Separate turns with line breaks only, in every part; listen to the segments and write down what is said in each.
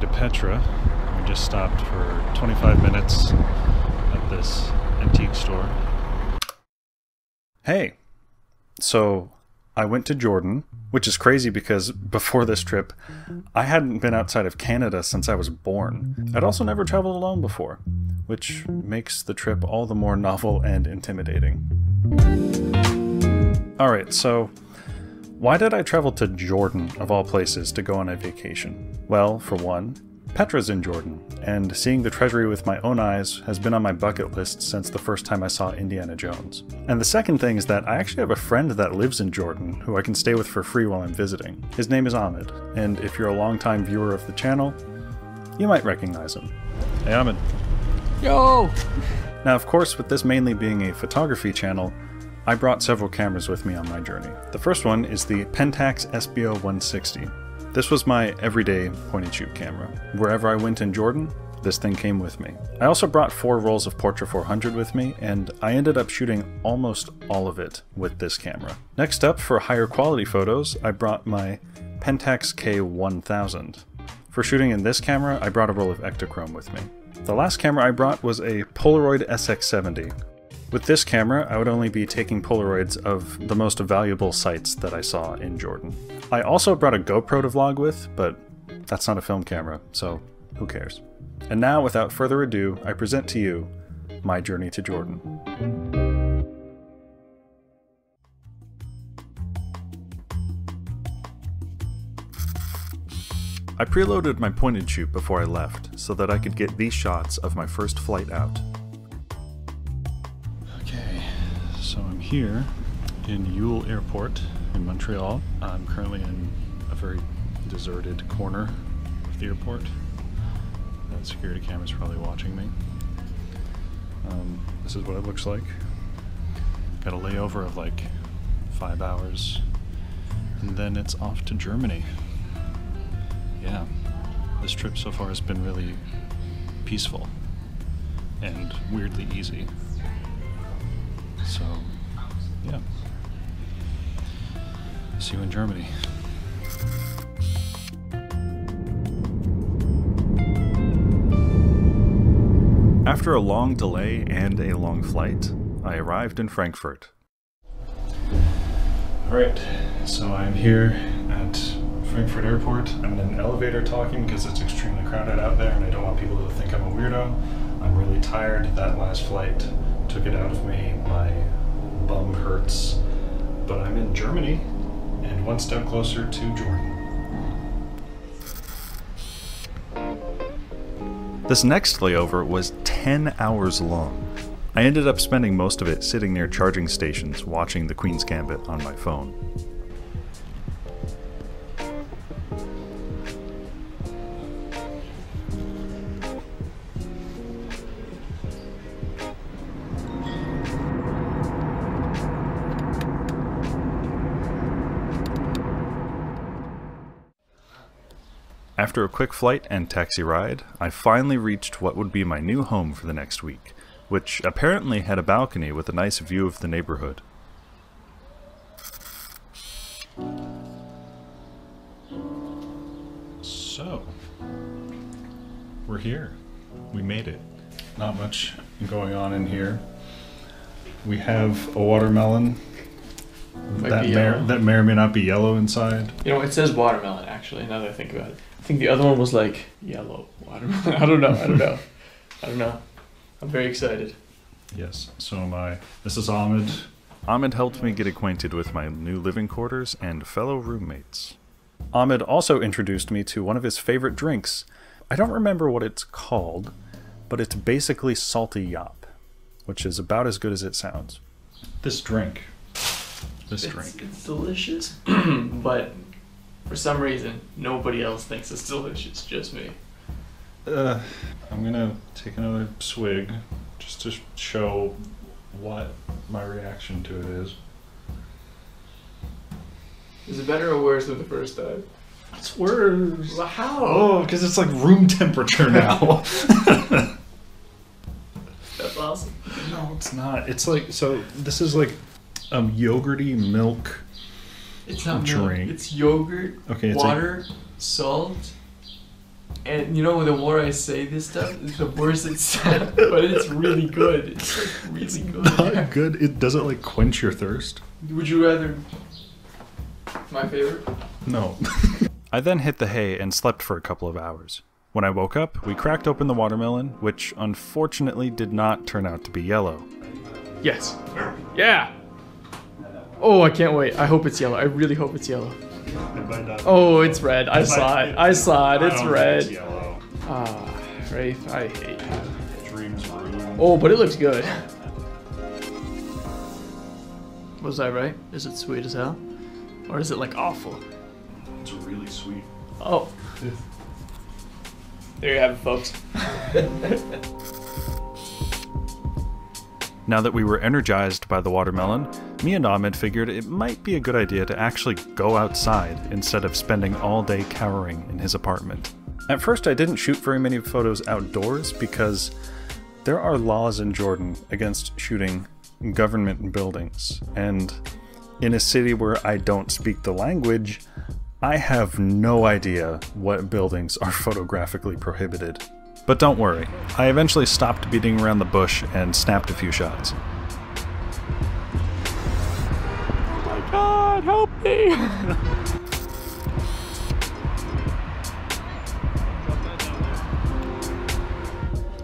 to Petra. We just stopped for 25 minutes at this antique store. Hey! So, I went to Jordan, which is crazy because before this trip, I hadn't been outside of Canada since I was born. I'd also never traveled alone before, which makes the trip all the more novel and intimidating. Alright, so why did I travel to Jordan, of all places, to go on a vacation? Well, for one, Petra's in Jordan, and seeing the treasury with my own eyes has been on my bucket list since the first time I saw Indiana Jones. And the second thing is that I actually have a friend that lives in Jordan who I can stay with for free while I'm visiting. His name is Ahmed, and if you're a longtime viewer of the channel, you might recognize him. Hey Ahmed.
Yo!
Now of course, with this mainly being a photography channel, I brought several cameras with me on my journey. The first one is the Pentax Espio 160. This was my everyday point-and-shoot camera. Wherever I went in Jordan, this thing came with me. I also brought 4 rolls of Portra 400 with me, and I ended up shooting almost all of it with this camera. Next up, for higher quality photos, I brought my Pentax K1000. For shooting in this camera, I brought a roll of Ektachrome with me. The last camera I brought was a Polaroid SX-70. With this camera, I would only be taking Polaroids of the most valuable sites that I saw in Jordan. I also brought a GoPro to vlog with, but that's not a film camera, so who cares? And now, without further ado, I present to you my journey to Jordan. I preloaded my point-and-shoot before I left, so that I could get these shots of my first flight out. So I'm here in Yule Airport in Montreal. I'm currently in a very deserted corner of the airport. That security camera's probably watching me. This is what it looks like. Got a layover of like 5 hours, and then it's off to Germany. Yeah, this trip so far has been really peaceful and weirdly easy. So, yeah. See you in Germany. After a long delay and a long flight, I arrived in Frankfurt. Alright, so I'm here at Frankfurt Airport. I'm in an elevator talking because it's extremely crowded out there and I don't want people to think I'm a weirdo. I'm really tired. That last flight took it out of me. My bum hurts. But I'm in Germany and one step closer to Jordan. This next layover was 10 hours long. I ended up spending most of it sitting near charging stations watching the Queen's Gambit on my phone. After a quick flight and taxi ride, I finally reached what would be my new home for the next week, which apparently had a balcony with a nice view of the neighborhood. So, we're here. We made it. Not much going on in here. We have a watermelon that may or may not be yellow inside.
You know, it says watermelon actually, now that I think about it. I think the other one was like yellow watermelon. I don't know. I'm very excited.
Yes, so am I. This is Ahmed. Ahmed helped me get acquainted with my new living quarters and fellow roommates. Ahmed also introduced me to one of his favorite drinks. I don't remember what it's called, but it's basically salty yop, which is about as good as it sounds. This drink. It's
delicious, but for some reason, nobody else thinks it's delicious, just me.
I'm gonna take another swig just to show what my reaction to it is.
Is it better or worse than the first time?
It's worse.
Well, how?
Oh, because it's like room temperature now.
That's awesome.
No, it's not. It's like, so this is like yogurty milk.
It's not
drink.
Milk. It's yogurt,
okay, it's
water, salt, And you know, the more I say this stuff, the worse it sounds. But it's really good. It's like really good.
Not good. It doesn't like quench your thirst.
Would you rather my favorite?
No. I then hit the hay and slept for a couple of hours. When I woke up, we cracked open the watermelon, which unfortunately did not turn out to be yellow.
Yes. Yeah. Oh, I can't wait. I hope it's yellow. I really hope it's yellow. Oh, it's red. I saw it. I saw it. It's red.
It's yellow.
Ah, Rafe, I hate you.
Dreams ruined.
Oh, but it looks good. Was I right? Is it sweet as hell? Or is it like awful?
It's really sweet.
Oh. There you have it, folks.
Now that we were energized by the watermelon, me and Ahmed figured it might be a good idea to actually go outside instead of spending all day cowering in his apartment. At first I didn't shoot very many photos outdoors because there are laws in Jordan against shooting government buildings, and in a city where I don't speak the language, I have no idea what buildings are photographically prohibited. But don't worry, I eventually stopped beating around the bush and snapped a few shots.
Oh my god, help me!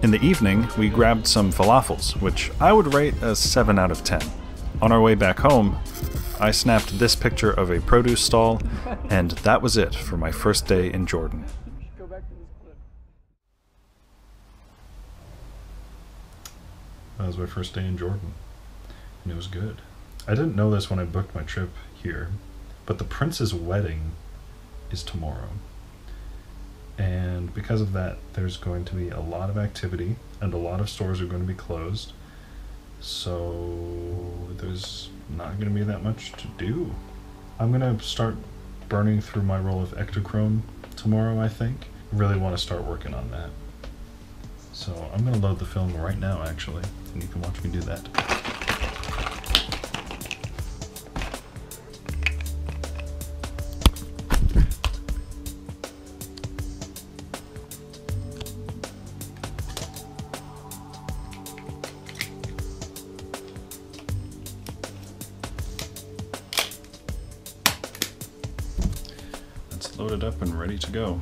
In the evening, we grabbed some falafels, which I would rate a 7 out of 10. On our way back home, I snapped this picture of a produce stall, and that was it for my first day in Jordan. That was my first day in Jordan, and it was good. I didn't know this when I booked my trip here, but the prince's wedding is tomorrow. And because of that, there's going to be a lot of activity, and a lot of stores are going to be closed. So there's not going to be that much to do. I'm going to start burning through my roll of Ektachrome tomorrow, I think. Really want to start working on that. So I'm going to load the film right now, actually, and you can watch me do that. Loaded up and ready to go.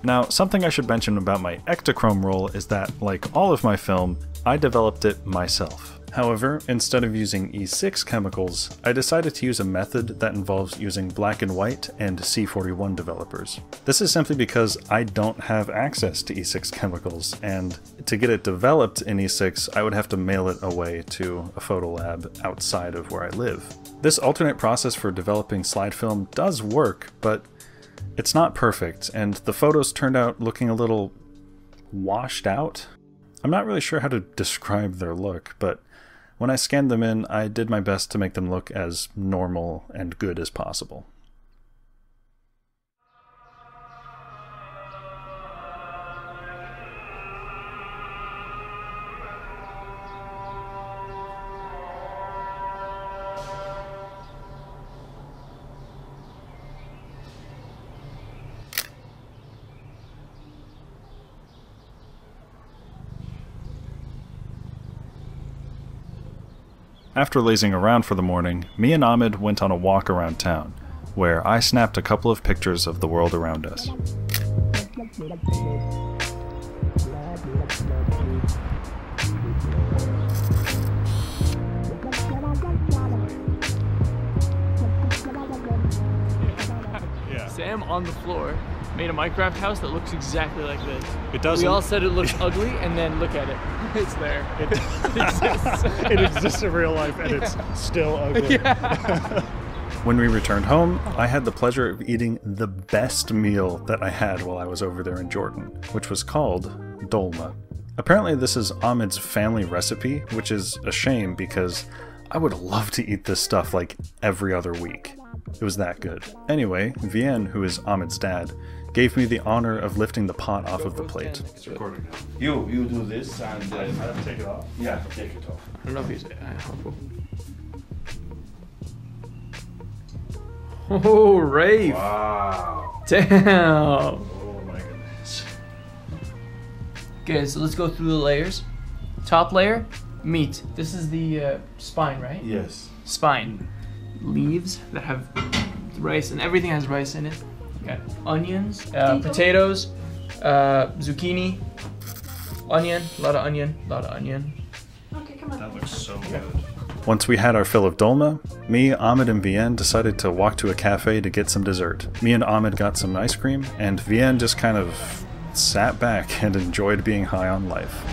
Now, something I should mention about my Ektachrome roll is that, like all of my film, I developed it myself. However, instead of using E6 chemicals, I decided to use a method that involves using black and white and C41 developers. This is simply because I don't have access to E6 chemicals, and to get it developed in E6, I would have to mail it away to a photo lab outside of where I live. This alternate process for developing slide film does work, but it's not perfect, and the photos turned out looking a little washed out. I'm not really sure how to describe their look, but when I scanned them in, I did my best to make them look as normal and good as possible. After lazing around for the morning, me and Ahmed went on a walk around town, where I snapped a couple of pictures of the world around us.
Sam on the floor made a Minecraft house that looks exactly like this.
It doesn't.
We all said it looks ugly, and then look at it. It's there. It exists.
It exists in real life, and it's still ugly.
Yeah.
When we returned home, I had the pleasure of eating the best meal that I had while I was over there in Jordan, which was called dolma. Apparently this is Ahmed's family recipe, which is a shame because I would love to eat this stuff like every other week. It was that good. Anyway, Vienne, who is Ahmed's dad, gave me the honor of lifting the pot off of the plate.
It's recording now. You do this and
I have to take it off?
Yeah, take it off.
I don't know if he's helpful. Oh, Rafe!
Wow.
Damn!
Oh my goodness.
Okay, so let's go through the layers. Top layer, meat. This is the spine, right?
Yes.
Spine. Leaves that have rice, and everything has rice in it. Okay. Onions, potatoes, zucchini, onion, a lot of onion, a lot of onion.
Okay, come on.
That looks so good. Once we had our fill of dolma, me, Ahmed, and Vienne decided to walk to a cafe to get some dessert. Me and Ahmed got some ice cream, and Vienne just kind of sat back and enjoyed being high on life.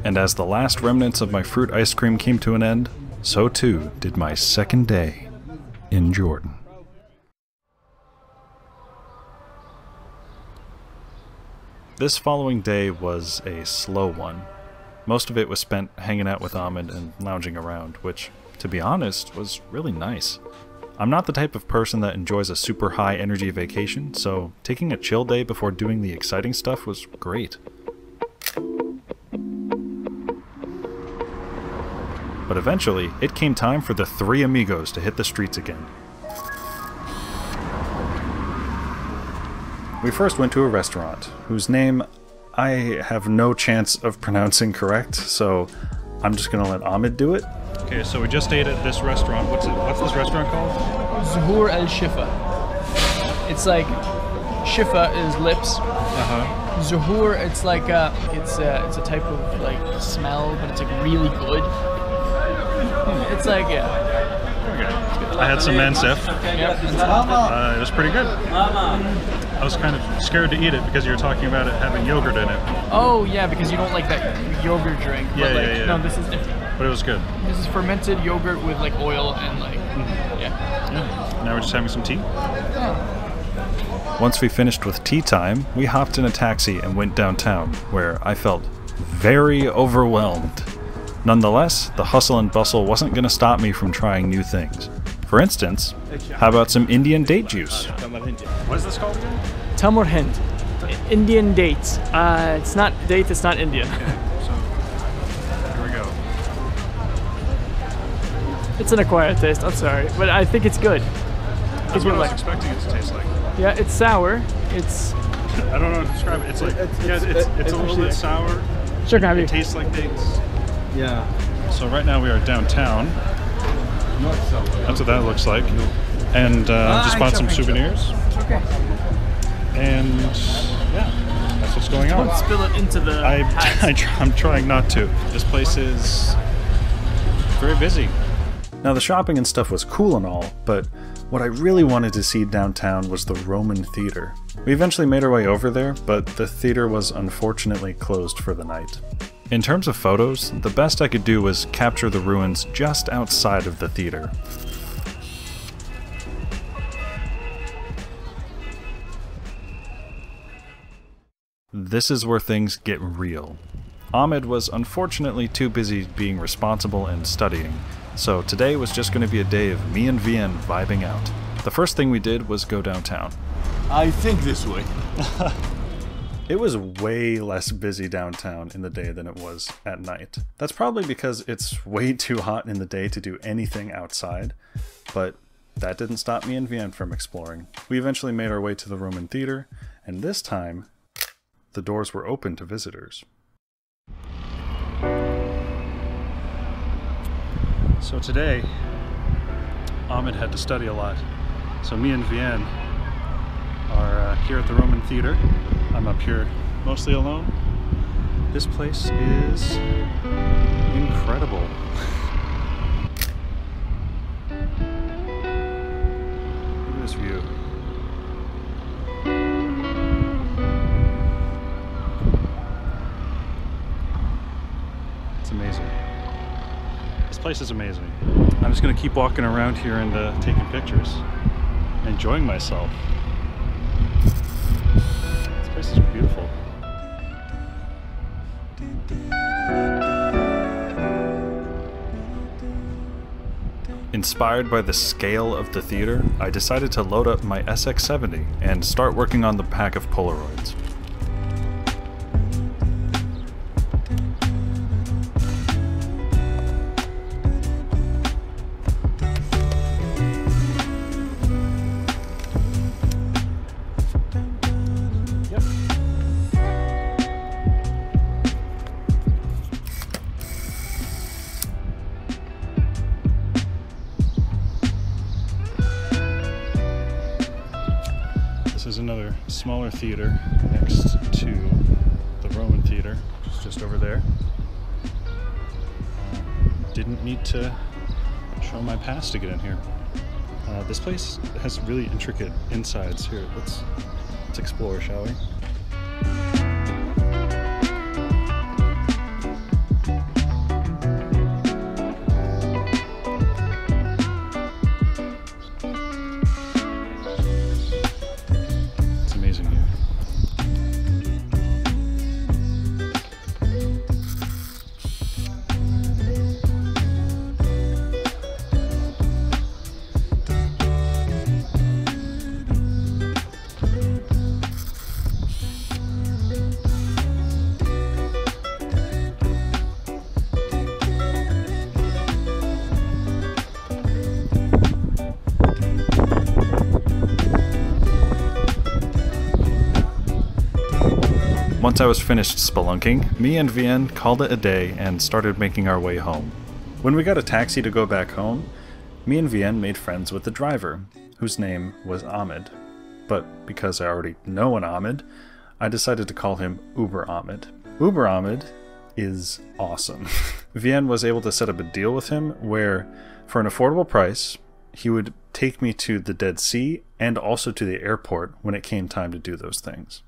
And as the last remnants of my fruit ice cream came to an end, so too did my second day in Jordan. This following day was a slow one. Most of it was spent hanging out with Ahmed and lounging around, which, to be honest, was really nice. I'm not the type of person that enjoys a super high energy vacation, so taking a chill day before doing the exciting stuff was great. But eventually, it came time for the three amigos to hit the streets again. We first went to a restaurant, whose name I have no chance of pronouncing correct, so I'm just gonna let Ahmed do it. Okay, so we just ate at this restaurant. What's this restaurant called?
Zuhur al-Shifa. It's like Shifa is lips. Zuhur, it's like it's a type of like smell, but it's like really good. It's like
I had some mansef.
Yep.
It was pretty good. I was kind of scared to eat it because you were talking about it having yogurt in it.
Oh yeah, because you don't like that yogurt drink.
Yeah,
but
yeah.
No, this is different.
But it was good.
This is fermented yogurt with like oil and like
Yeah. Now we're just having some tea. Once we finished with tea time, we hopped in a taxi and went downtown, where I felt very overwhelmed. Nonetheless, the hustle and bustle wasn't going to stop me from trying new things. For instance, how about some Indian date juice? What is this called again?
Tamar Hind. Indian dates. It's not date, it's not Indian.
Okay, so here we go.
It's an acquired taste, I'm sorry, but I think it's good.
That's what I was expecting it to taste like.
Yeah, it's sour. It's...
I don't know how to describe it. It's like, it's a little bit sour.
Sure, can
It tastes like dates.
Yeah.
So right now we are downtown. That's what that looks like. And just bought some souvenirs.
Okay.
And yeah, that's what's going on.
Don't spill it into the
I'm trying not to. This place is very busy. Now the shopping and stuff was cool and all, but what I really wanted to see downtown was the Roman Theater. We eventually made our way over there, but the theater was unfortunately closed for the night. In terms of photos, the best I could do was capture the ruins just outside of the theater. This is where things get real. Ahmed was unfortunately too busy being responsible and studying, so today was just going to be a day of me and Vienne vibing out. The first thing we did was go downtown.
I think this way.
It was way less busy downtown in the day than it was at night. That's probably because it's way too hot in the day to do anything outside, but that didn't stop me and Vienne from exploring. We eventually made our way to the Roman Theater, and this time, the doors were open to visitors. So today, Ahmed had to study a lot, so me and Vienne are here at the Roman Theater. I'm up here mostly alone. This place is incredible. Look at this view. It's amazing. This place is amazing. I'm just gonna keep walking around here and taking pictures, enjoying myself. This is beautiful. Inspired by the scale of the theater, I decided to load up my SX-70 and start working on the pack of Polaroids. another smaller theater next to the Roman Theater, which is just over there. Didn't need to show my pass to get in here. This place has really intricate insides here. Let's explore, shall we? It's amazing here. Once I was finished spelunking, me and Vienne called it a day and started making our way home. When we got a taxi to go back home, me and Vienne made friends with the driver, whose name was Ahmed. But because I already know an Ahmed, I decided to call him Uber Ahmed. Uber Ahmed is awesome. Vienne was able to set up a deal with him where, for an affordable price, he would take me to the Dead Sea and also to the airport when it came time to do those things.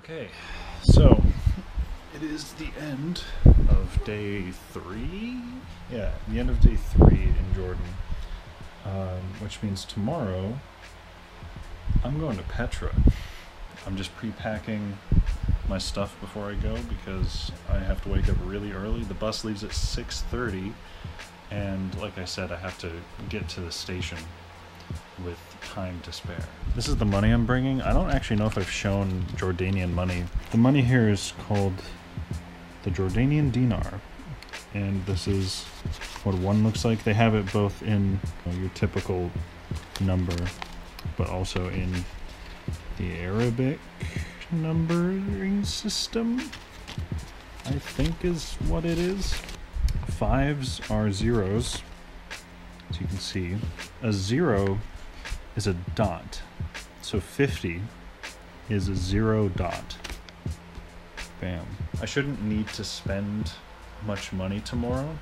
Okay. So, it is the end of day 3? Yeah, the end of day 3 in Jordan. Which means tomorrow, I'm going to Petra. I'm just pre-packing my stuff before I go because I have to wake up really early. The bus leaves at 6:30, and like I said, I have to get to the station with time to spare. This is the money I'm bringing. I don't actually know if I've shown Jordanian money. The money here is called the Jordanian dinar, and this is what one looks like. They have it both in your typical number, but also in the Arabic numbering system, I think is what it is. 5s are zeros, as you can see. A 0 is a dot, so 50 is a 0 dot. Bam. I shouldn't need to spend much money tomorrow,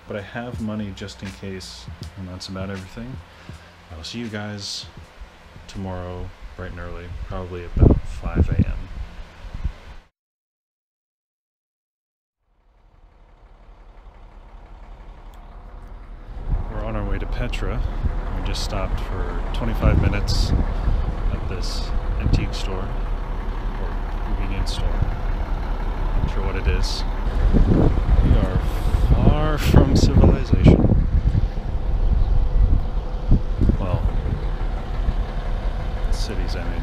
but I have money just in case, and that's about everything. I'll see you guys tomorrow bright and early, probably about 5 a.m. We're on our way to Petra. We just stopped for 25 minutes at this antique store, or convenience store. Not sure what it is. We are far from civilization. Well, cities, I mean.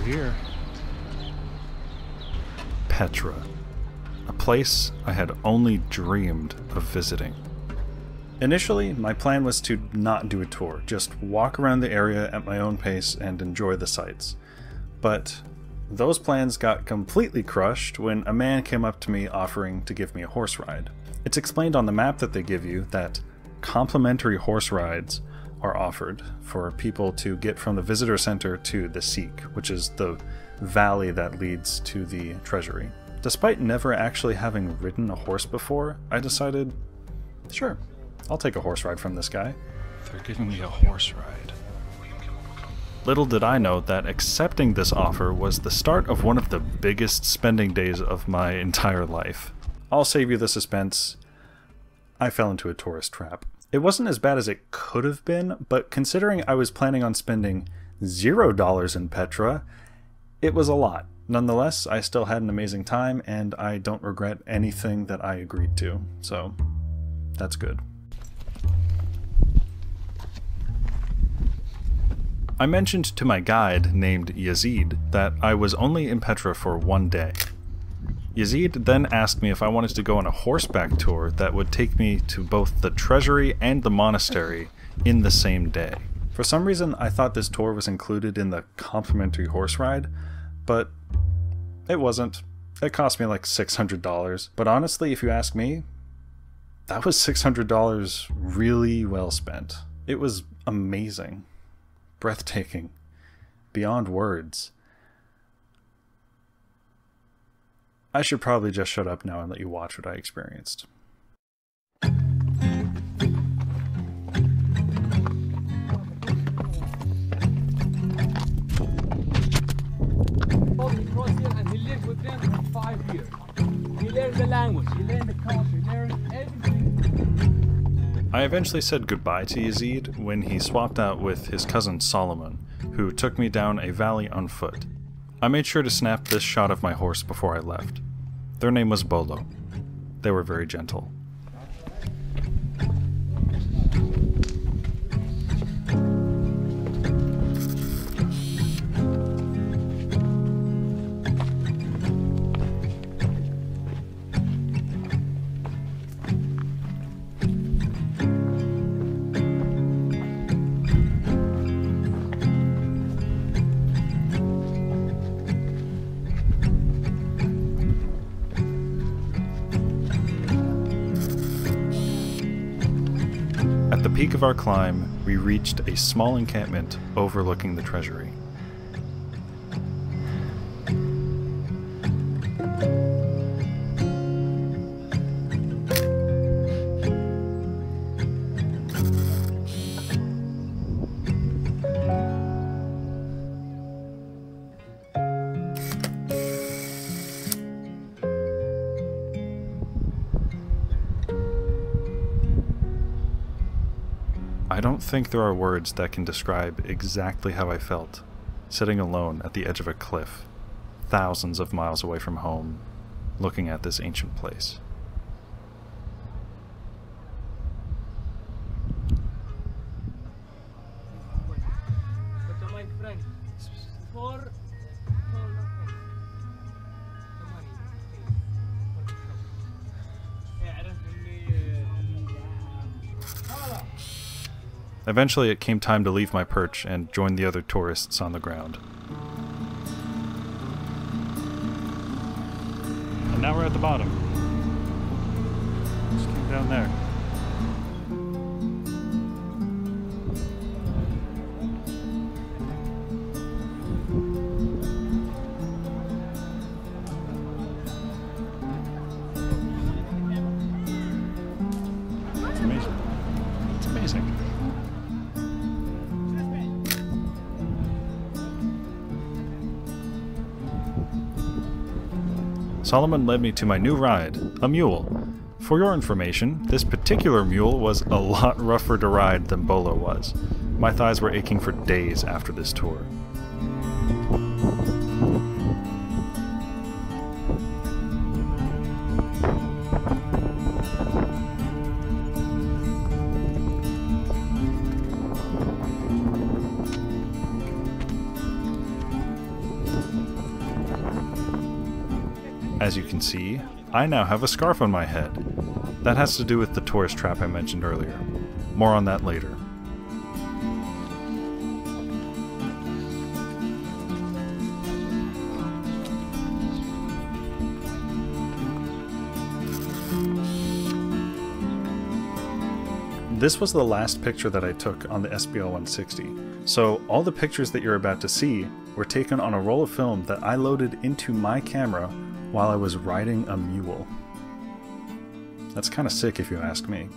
Here. Petra, a place I had only dreamed of visiting. Initially, my plan was to not do a tour, just walk around the area at my own pace and enjoy the sights. But those plans got completely crushed when a man came up to me offering to give me a horse ride. It's explained on the map that they give you that complimentary horse rides are offered for people to get from the visitor center to the Sikh, which is the valley that leads to the treasury. Despite never actually having ridden a horse before, I decided, sure, I'll take a horse ride from this guy. They're giving me a horse ride. Little did I know that accepting this offer was the start of one of the biggest spending days of my entire life. I'll save you the suspense. I fell into a tourist trap. It wasn't as bad as it could have been, but considering I was planning on spending $0 in Petra, it was a lot. Nonetheless, I still had an amazing time, and I don't regret anything that I agreed to, so that's good. I mentioned to my guide, named Yazid, that I was only in Petra for one day. Yazid then asked me if I wanted to go on a horseback tour that would take me to both the treasury and the monastery in the same day. For some reason, I thought this tour was included in the complimentary horse ride, but it wasn't. It cost me like $600, but honestly, if you ask me, that was $600 really well spent. It was amazing, breathtaking, beyond words. I should probably just shut up now and let you watch what I experienced. I eventually said goodbye to Yazid when he swapped out with his cousin Solomon, who took me down a valley on foot. I made sure to snap this shot of my horse before I left. Their name was Bolo. They were very gentle. At the peak of our climb, we reached a small encampment overlooking the treasury. I don't think there are words that can describe exactly how I felt, sitting alone at the edge of a cliff, thousands of miles away from home, looking at this ancient place. Eventually it came time to leave my perch and join the other tourists on the ground. And now we're at the bottom. Just came down there. It's amazing. It's amazing. Solomon led me to my new ride, a mule. For your information, this particular mule was a lot rougher to ride than Bolo was. My thighs were aching for days after this tour. As you can see, I now have a scarf on my head. That has to do with the tourist trap I mentioned earlier. More on that later. This was the last picture that I took on the Espio 160, so all the pictures that you're about to see were taken on a roll of film that I loaded into my camera while I was riding a mule. That's kind of sick if you ask me.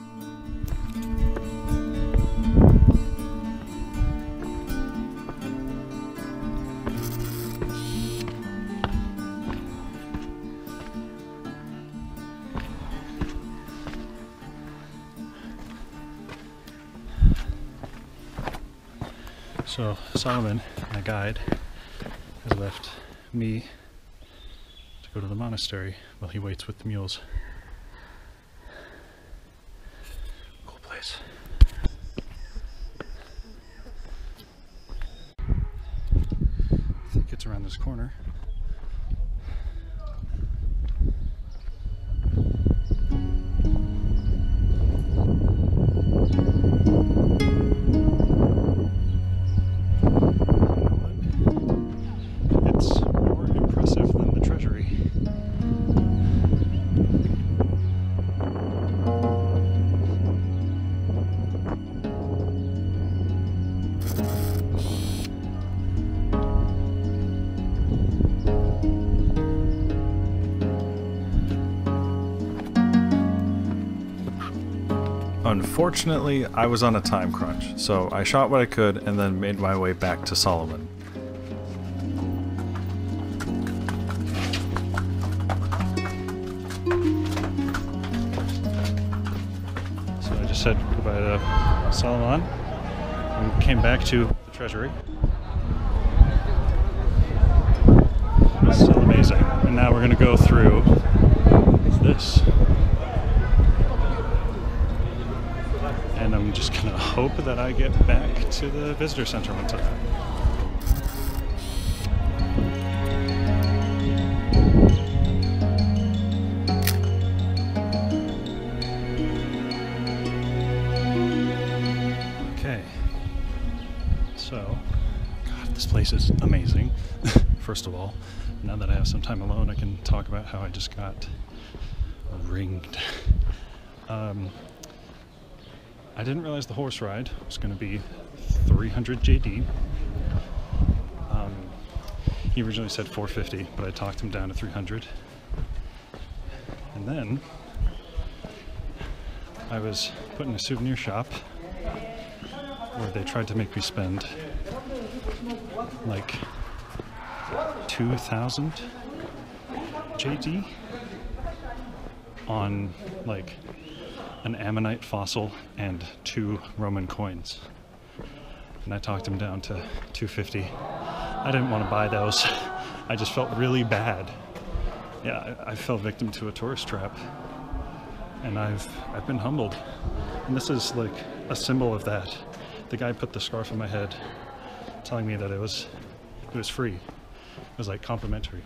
So Solomon, my guide, has left me to go to the monastery while he waits with the mules. Cool place. I think it's around this corner. Unfortunately, I was on a time crunch, so I shot what I could and then made my way back to Solomon. So I just said goodbye to Solomon and came back to the treasury. It's still amazing. And now we're going to go through this. And I'm just going to hope that I get back to the visitor center on time. Okay. So, God, this place is amazing. First of all, now that I have some time alone, I can talk about how I just got ringed. I didn't realize the horse ride was going to be 300 JD. He originally said 450, but I talked him down to 300. And then I was put in a souvenir shop where they tried to make me spend like 2,000 JD on like an Ammonite fossil and 2 Roman coins. And I talked him down to 250. I didn't want to buy those. I just felt really bad. Yeah, I fell victim to a tourist trap. And I've been humbled. And this is like a symbol of that. The guy put the scarf on my head telling me that it was free. It was like complimentary.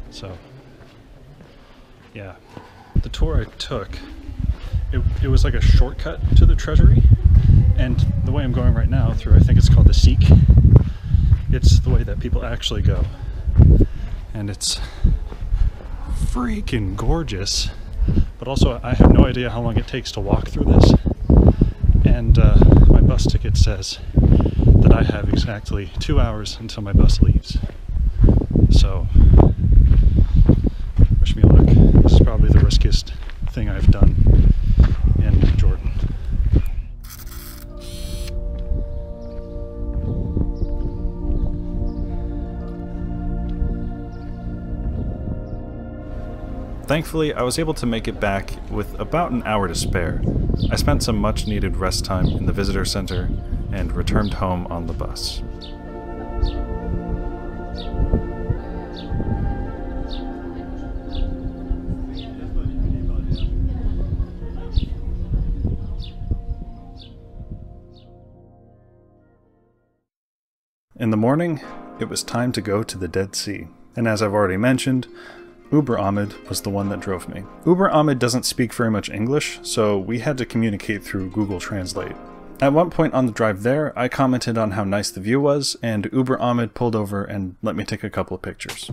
So, yeah. The tour I took, it was like a shortcut to the treasury, and the way I'm going right now through, I think it's called the Seek, it's the way that people actually go, and it's freaking gorgeous, but also I have no idea how long it takes to walk through this, and my bus ticket says that I have exactly 2 hours until my bus leaves, so wish me luck. This is probably the riskiest thing I've done in Jordan. Thankfully, I was able to make it back with about an hour to spare. I spent some much needed rest time in the visitor center and returned home on the bus. In the morning, it was time to go to the Dead Sea, and as I've already mentioned, Uber Ahmed was the one that drove me. Uber Ahmed doesn't speak very much English, so we had to communicate through Google Translate. At one point on the drive there, I commented on how nice the view was, and Uber Ahmed pulled over and let me take a couple of pictures.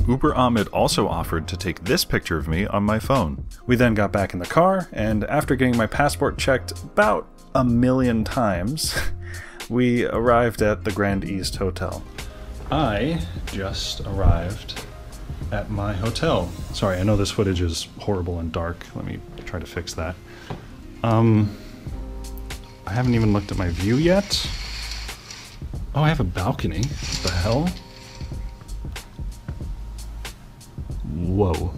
Uber Ahmed also offered to take this picture of me on my phone. We then got back in the car, and after getting my passport checked about 1,000,000 times, we arrived at the Grand East Hotel. I just arrived at my hotel. Sorry, I know this footage is horrible and dark. Let me try to fix that. I haven't even looked at my view yet. Oh, I have a balcony. What the hell? Whoa.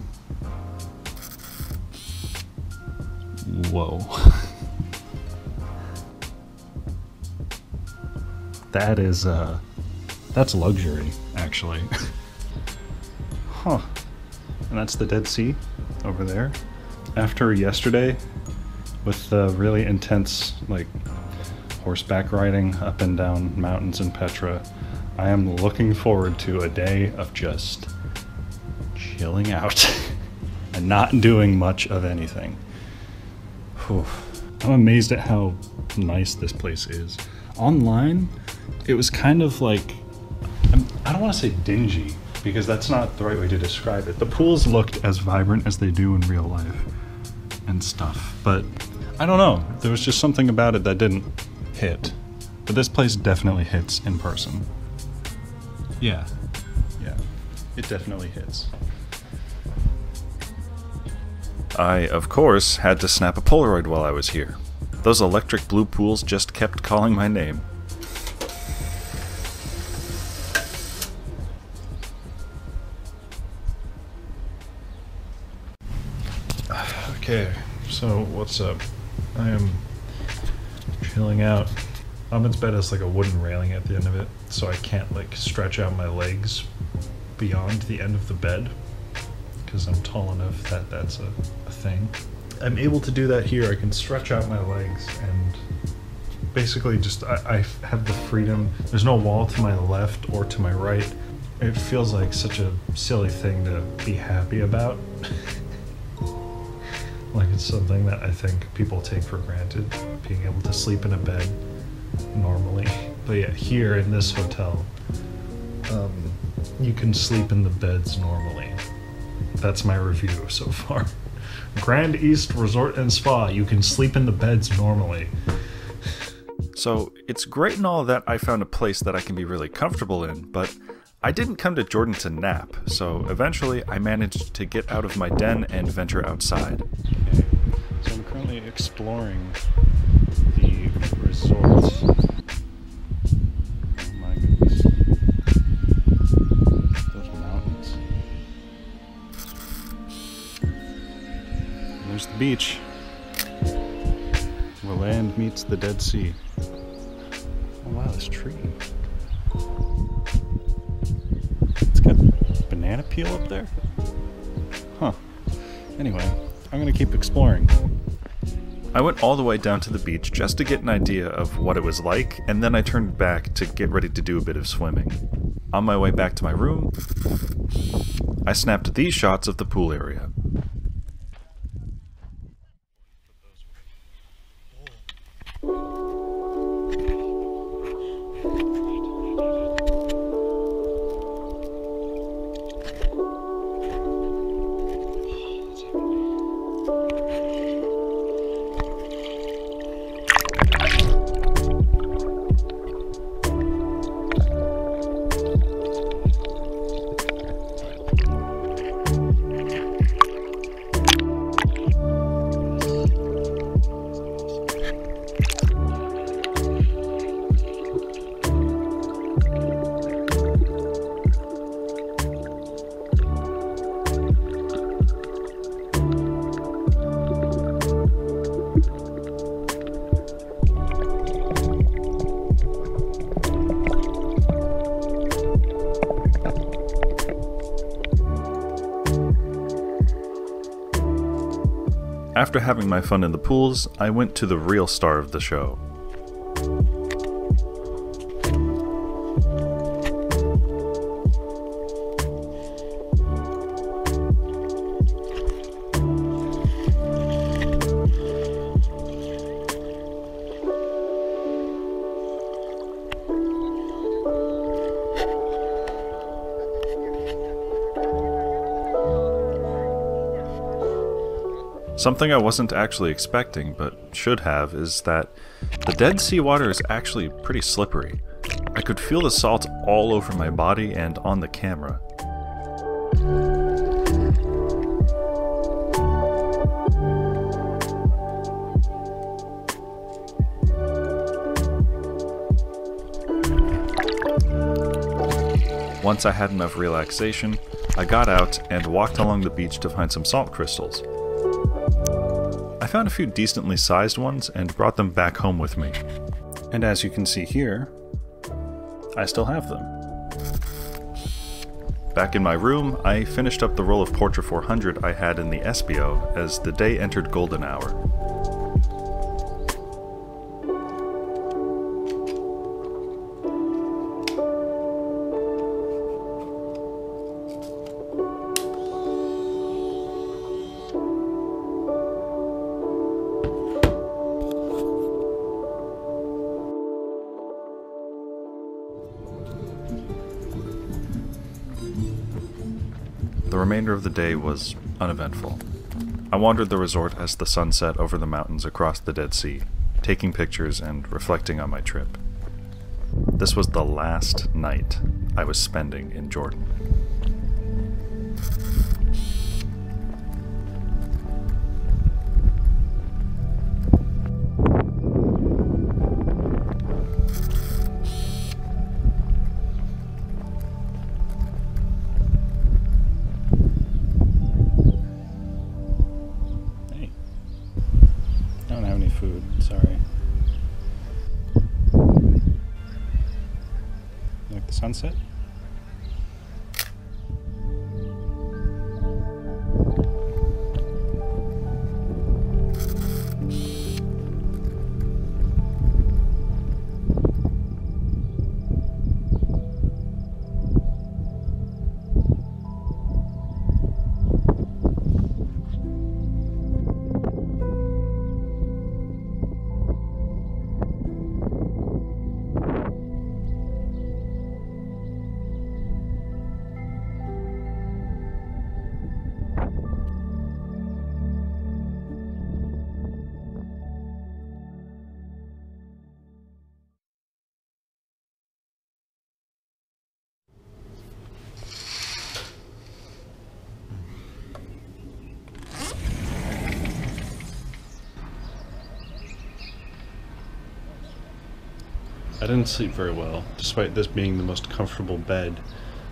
Whoa. That is, that's luxury, actually. Huh. And that's the Dead Sea over there. After yesterday, with the really intense, like, horseback riding up and down mountains in Petra, I am looking forward to a day of just chilling out and not doing much of anything. Whew. I'm amazed at how nice this place is. Online, it was kind of like, I don't want to say dingy, because that's not the right way to describe it. The pools looked as vibrant as they do in real life and stuff, but I don't know. There was just something about it that didn't hit. But this place definitely hits in person. Yeah, it definitely hits. I, of course, had to snap a Polaroid while I was here. Those electric blue pools just kept calling my name. Okay, so what's up? I am chilling out. Amman's bed has like a wooden railing at the end of it, so I can't like stretch out my legs beyond the end of the bed because I'm tall enough that that's a thing. I'm able to do that here. I can stretch out my legs and basically just I have the freedom. There's no wall to my left or to my right. It feels like such a silly thing to be happy about. Like it's something that I think people take for granted, being able to sleep in a bed normally. But yeah, here in this hotel, you can sleep in the beds normally. That's my review so far. Grand East Resort and Spa, you can sleep in the beds normally. So it's great and all that I found a place that I can be really comfortable in, but I didn't come to Jordan to nap, so eventually I managed to get out of my den and venture outside. Okay, so I'm currently exploring the resort. Oh my goodness. Those mountains. And there's the beach, where land meets the Dead Sea. Oh wow, this tree. It's got banana peel up there? Huh. Anyway, I'm gonna keep exploring. I went all the way down to the beach just to get an idea of what it was like, and then I turned back to get ready to do a bit of swimming. On my way back to my room, I snapped these shots of the pool area. After having my fun in the pools, I went to the real star of the show. Something I wasn't actually expecting, but should have, is that the Dead Sea water is actually pretty slippery. I could feel the salt all over my body and on the camera. Once I had enough relaxation, I got out and walked along the beach to find some salt crystals. I found a few decently sized ones and brought them back home with me. And as you can see here, I still have them. Back in my room, I finished up the roll of Portra 400 I had in the Espio as the day entered golden hour. The remainder of the day was uneventful. I wandered the resort as the sun set over the mountains across the Dead Sea, taking pictures and reflecting on my trip. This was the last night I was spending in Jordan. sunset. I didn't sleep very well, despite this being the most comfortable bed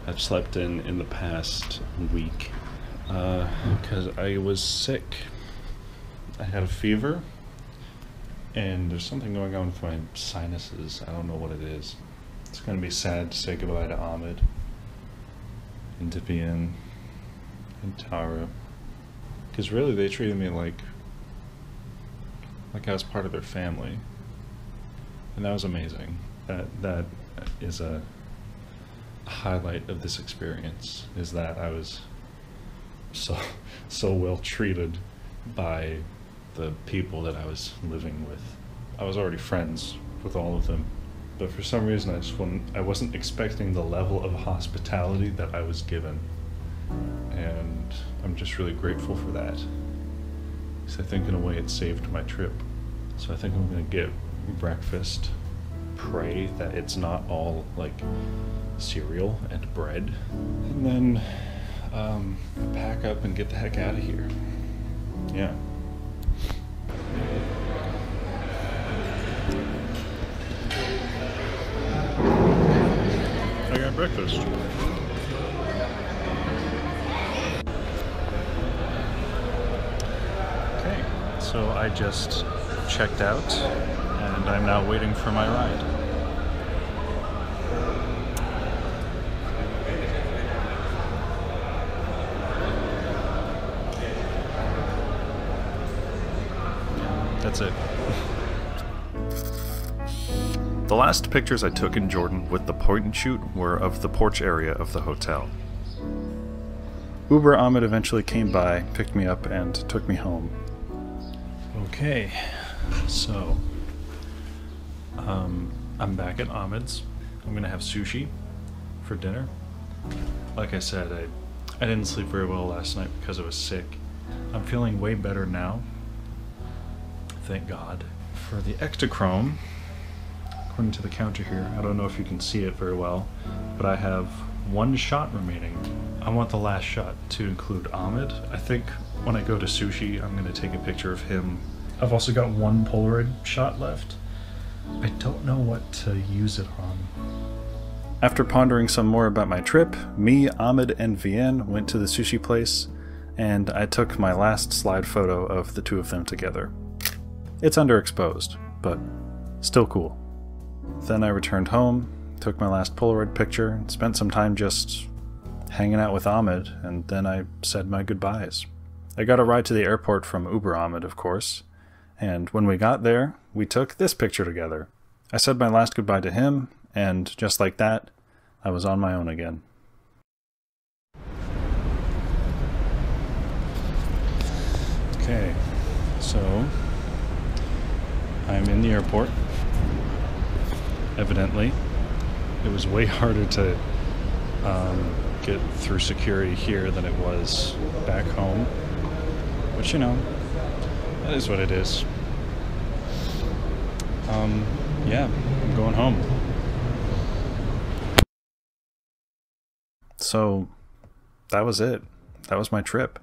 I've slept in the past week, because I was sick. I had a fever, and there's something going on with my sinuses. I don't know what it is. It's going to be sad to say goodbye to Ahmed, and to Vian, and Tara, because really they treated me like I was part of their family. And that was amazing. That is a highlight of this experience, is that I was so well treated by the people that I was living with. I was already friends with all of them, but for some reason I wasn't expecting the level of hospitality that I was given. And I'm just really grateful for that, because I think in a way it saved my trip. So I think I'm gonna get breakfast, pray that it's not all like cereal and bread, and then pack up and get the heck out of here. Yeah. I got breakfast. Okay, so I just checked out, and I'm now waiting for my ride. That's it. The last pictures I took in Jordan with the point and shoot were of the porch area of the hotel. Uber Ahmed eventually came by, picked me up, and took me home. Okay. So, I'm back at Ahmed's. I'm gonna have sushi for dinner. Like I said, I didn't sleep very well last night because I was sick. I'm feeling way better now. Thank God. For the Ektachrome, according to the counter here, I don't know if you can see it very well, but I have one shot remaining. I want the last shot to include Ahmed. I think when I go to sushi, I'm gonna take a picture of him. I've also got one Polaroid shot left. I don't know what to use it on. After pondering some more about my trip, me, Ahmed, and Vian went to the sushi place, and I took my last slide photo of the two of them together. It's underexposed, but still cool. Then I returned home, took my last Polaroid picture, and spent some time just hanging out with Ahmed, and then I said my goodbyes. I got a ride to the airport from Uber Ahmed, of course, and when we got there, we took this picture together. I said my last goodbye to him, and just like that, I was on my own again. Okay, so I'm in the airport. Evidently, it was way harder to get through security here than it was back home, which, you know, that is what it is. Yeah, I'm going home. So that was it. That was my trip.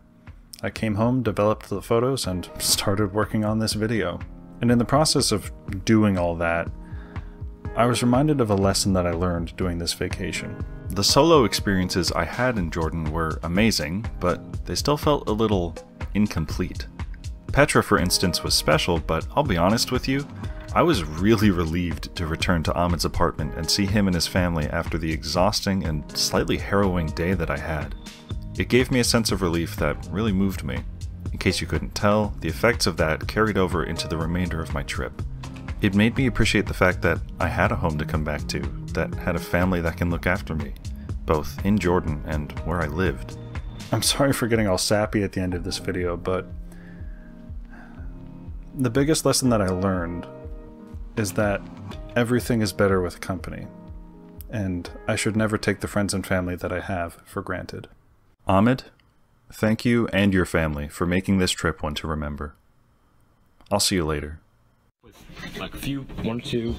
I came home, developed the photos, and started working on this video. And in the process of doing all that, I was reminded of a lesson that I learned during this vacation. The solo experiences I had in Jordan were amazing, but they still felt a little incomplete. Petra, for instance, was special, but I'll be honest with you, I was really relieved to return to Amman's apartment and see him and his family after the exhausting and slightly harrowing day that I had. It gave me a sense of relief that really moved me. In case you couldn't tell, the effects of that carried over into the remainder of my trip. It made me appreciate the fact that I had a home to come back to, that had a family that can look after me, both in Jordan and where I lived. I'm sorry for getting all sappy at the end of this video, but the biggest lesson that I learned is that everything is better with company, and I should never take the friends and family that I have for granted. Ahmed, thank you and your family for making this trip one to remember. I'll see you later.
Like a few, 1 or 2.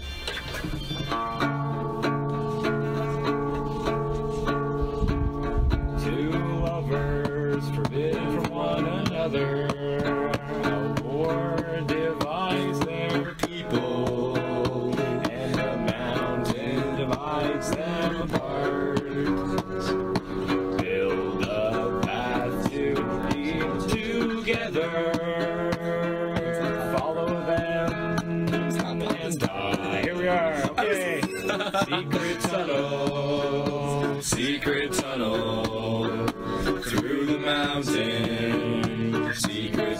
Two lovers forbidden from one another. A war divides their people, and the mountain divides them apart. Build a path to lead together. Follow them and die. Here we are. Okay. Secret tunnel through the mountain. Secret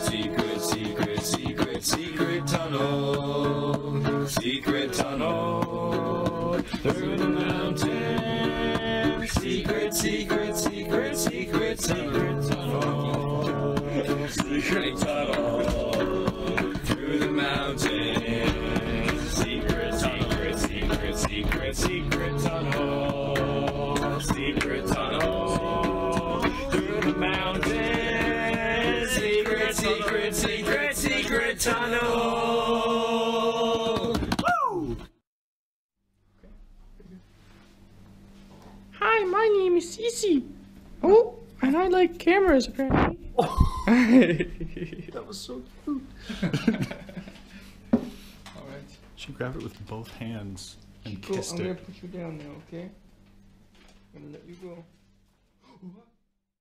tunnel. Secret tunnel through the mountain. Secret tunnel. Secret tunnel. Secret tunnel through the mountain. Secret tunnel. Secret tunnel. Secret tunnel through the mountain. Secret tunnel. Woo!
Hi, my name is Cece. Oh, and I like cameras apparently.
That was so cute.
Alright.
She grabbed it with both hands and
Cool,
kissed
I'm
it.
gonna put you down now, okay? I'm gonna let you go.